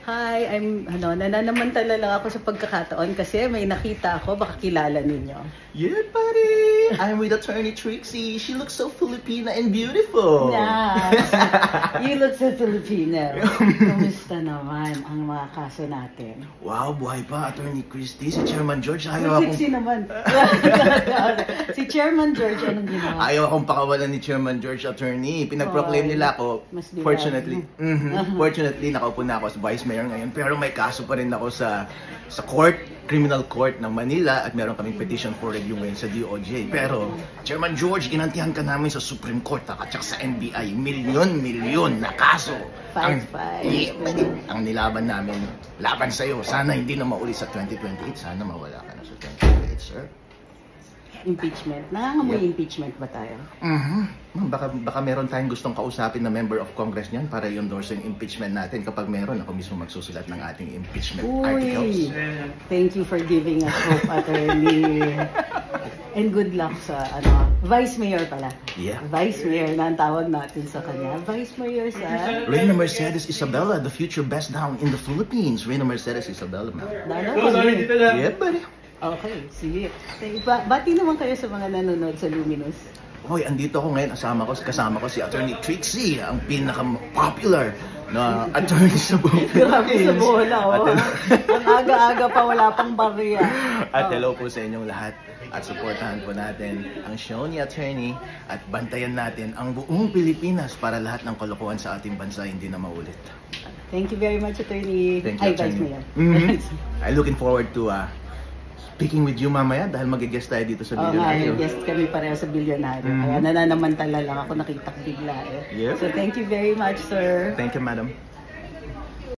Hi, nananamantala lang ako sa pagkakataon kasi may nakita ako, baka kilala ninyo. Yeah, buddy! I'm with Attorney Trixie. She looks so Filipina and beautiful. Yes. You look so Filipino. Kumusta naman ang mga kaso natin? Wow, buhay pa, Attorney Christie. Si Chairman George, ayaw akong... Sexy naman. Si Chairman George, anong ginawa? Ayaw akong pakawalan ni Chairman George, Attorney. Pinag-proclaim nila ako. Fortunately, fortunately, nakaupo na ako as Vice Mayor ngayon. Pero may kaso pa rin ako sa court, criminal court ng Manila at meron kaming petition for review ngayon sa DOJ. Pero, Chairman George, inantihan ka namin sa Supreme Court at saka sa NBI. Milyon na kaso. Fight. Ang nilaban namin, laban sa'yo. Sana hindi na mauli sa 2028. Sana mawala ka na sa 2028, sir. Impeachment. Nangangamoy impeachment ba tayo? Baka meron tayong gustong kausapin na member of Congress niyan para i-endorse yung impeachment natin. Kapag meron, ako mismo magsusulat ng ating impeachment articles. Thank you for giving us hope, Attorney. And good luck sa Vice Mayor pala. Yeah. Vice Mayor na ang tawag natin sa kanya. Vice Mayor sa... Reyna Mercedes Isabela, the future best down in the Philippines. Reyna Mercedes Isabela, ma'am. Yeah, buddy. Okay, sige. Bati naman kayo sa mga nanonood sa Luminous. Hoy, andito ako ngayon, kasama ko si Attorney Trixie, ang pinaka-popular na attorney sa buong Grabe sa bola, oh. Ang aga-aga pa, wala pang barya. At hello po sa inyong lahat. At supportahan po natin ang show ni Attorney at bantayan natin ang buong Pilipinas para lahat ng kalokohan sa ating bansa hindi na maulit. Thank you very much, Attorney. Thank you, Attorney. I'm looking forward to speaking with you mamaya dahil mag-guest tayo dito sa Billionaire. Guest kami pareho sa Billionaire. Kaya nananamantala lang ako, nakita ko bigla eh. Yep. So thank you very much, sir. Thank you, madam.